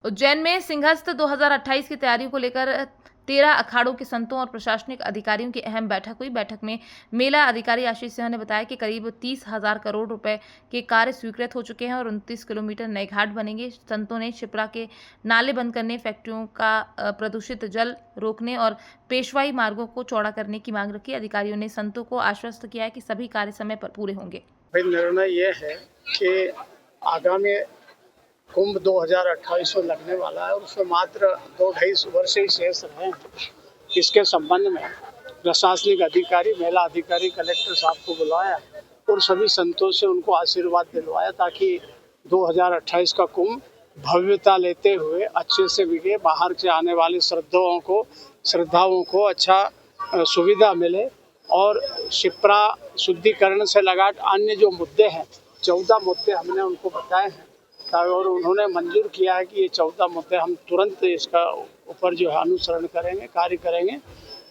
उज्जैन में सिंहस्थ 2028 की तैयारियों को लेकर 13 अखाड़ों के संतों और प्रशासनिक अधिकारियों की अहम बैठक हुई। बैठक में मेला अधिकारी आशीष सिंह ने बताया कि करीब 30,000 करोड़ रुपए के कार्य स्वीकृत हो चुके हैं और 29 किलोमीटर नए घाट बनेंगे। संतों ने शिप्रा के नाले बंद करने, फैक्ट्रियों का प्रदूषित जल रोकने और पेशवाई मार्गों को चौड़ा करने की मांग रखी। अधिकारियों ने संतों को आश्वस्त किया है कि सभी कार्य समय पर पूरे होंगे। निर्णय ये है कि आगामी कुंभ 2028 में लगने वाला है और उसमें मात्र 2-2.5 वर्ष ही शेष रहे हैं। इसके संबंध में प्रशासनिक अधिकारी, मेला अधिकारी, कलेक्टर साहब को बुलाया और सभी संतों से उनको आशीर्वाद दिलवाया ताकि 2028 का कुंभ भव्यता लेते हुए अच्छे से बिके, बाहर से आने वाले श्रद्धाओं को अच्छा सुविधा मिले और शिप्रा शुद्धिकरण से लगा अन्य जो मुद्दे हैं, 14 मुद्दे हमने उनको बताए हैं और उन्होंने मंजूर किया है कि ये 14 मुद्दे हम तुरंत इसका ऊपर जो है अनुसरण करेंगे, कार्य करेंगे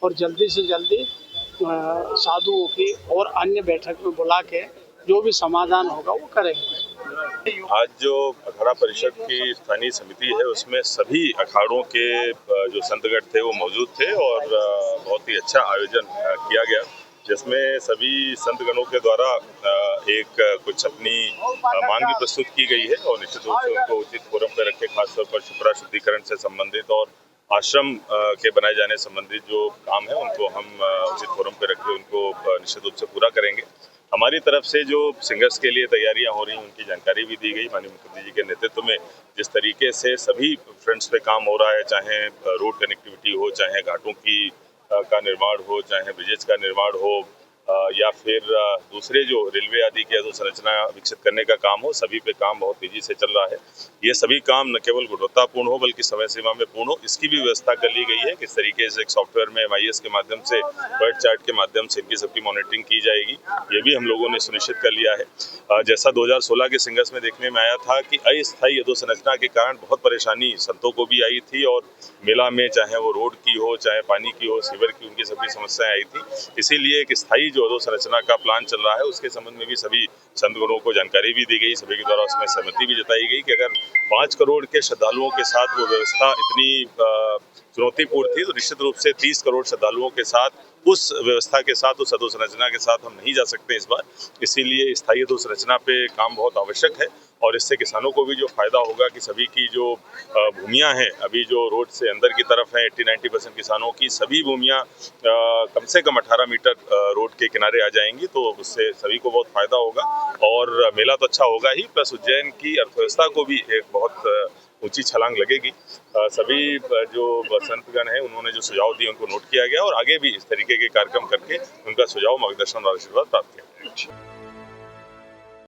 और जल्दी से जल्दी साधुओं की और अन्य बैठक में बुला के जो भी समाधान होगा वो करेंगे। आज जो अखाड़ा परिषद की स्थानीय समिति है उसमें सभी अखाड़ों के जो संतगण थे वो मौजूद थे और बहुत ही अच्छा आयोजन किया गया, जिसमें सभी संतगणों के द्वारा एक कुछ अपनी मांग भी प्रस्तुत की गई है और निश्चित रूप से उनको उचित फोरम पर रखे, खासतौर पर शिप्रा शुद्धिकरण से संबंधित और आश्रम के बनाए जाने संबंधित जो काम है उनको हम उचित फोरम पर रखे उनको निश्चित रूप से पूरा करेंगे। हमारी तरफ से जो सिंगर्स के लिए तैयारियां हो रही हैं उनकी जानकारी भी दी गई। माननीय मुख्यमंत्री जी के नेतृत्व में जिस तरीके से सभी फ्रंट्स पे काम हो रहा है, चाहे रोड कनेक्टिविटी हो, चाहे घाटों की का निर्माण हो, चाहे ब्रिजेज का निर्माण हो या फिर दूसरे जो रेलवे आदि की अधोसंरचना विकसित करने का काम हो, सभी पे काम बहुत तेजी से चल रहा है। ये सभी काम न केवल गुणवत्तापूर्ण हो बल्कि समय सीमा में पूर्ण हो, इसकी भी व्यवस्था कर ली गई है। किस तरीके से एक सॉफ्टवेयर में MIS के माध्यम से, बर्ड चार्ट के माध्यम से इनकी सबकी मॉनिटरिंग की जाएगी, ये भी हम लोगों ने सुनिश्चित कर लिया है। जैसा 2016 के सिंगर्स में देखने में आया था कि अस्थायी अधोसंरचना के कारण बहुत परेशानी संतों को भी आई थी और मेला में चाहे वो रोड की हो, चाहे पानी की हो, सीवर की, उनकी सभी समस्याएं आई थी। इसीलिए एक स्थायी जो अधोसंरचना का प्लान चल रहा है उसके संबंध में भी सभी संतगणों को जानकारी भी दी गई, सभी के द्वारा उसमें सहमति भी जताई गई कि अगर 5 करोड़ के श्रद्धालुओं के साथ वो व्यवस्था इतनी चुनौतीपूर्ण थी तो निश्चित रूप से 30 करोड़ श्रद्धालुओं के साथ उस व्यवस्था के साथ, उस अधोसंरचना के साथ हम नहीं जा सकते इस बार। इसीलिए स्थायी अधोसंरचना पे काम बहुत आवश्यक है और इससे किसानों को भी जो फायदा होगा कि सभी की जो भूमियां हैं अभी जो रोड से अंदर की तरफ है, 80-90% किसानों की सभी भूमियां कम से कम 18 मीटर रोड के किनारे आ जाएंगी, तो उससे सभी को बहुत फायदा होगा और मेला तो अच्छा होगा ही, प्लस उज्जैन की अर्थव्यवस्था को भी एक बहुत ऊंची छलांग लगेगी। सभी जो संतगण हैं उन्होंने जो सुझाव दिए उनको नोट किया गया और आगे भी इस तरीके के कार्यक्रम करके उनका सुझाव, मार्गदर्शन और आशीर्वाद प्राप्त किया।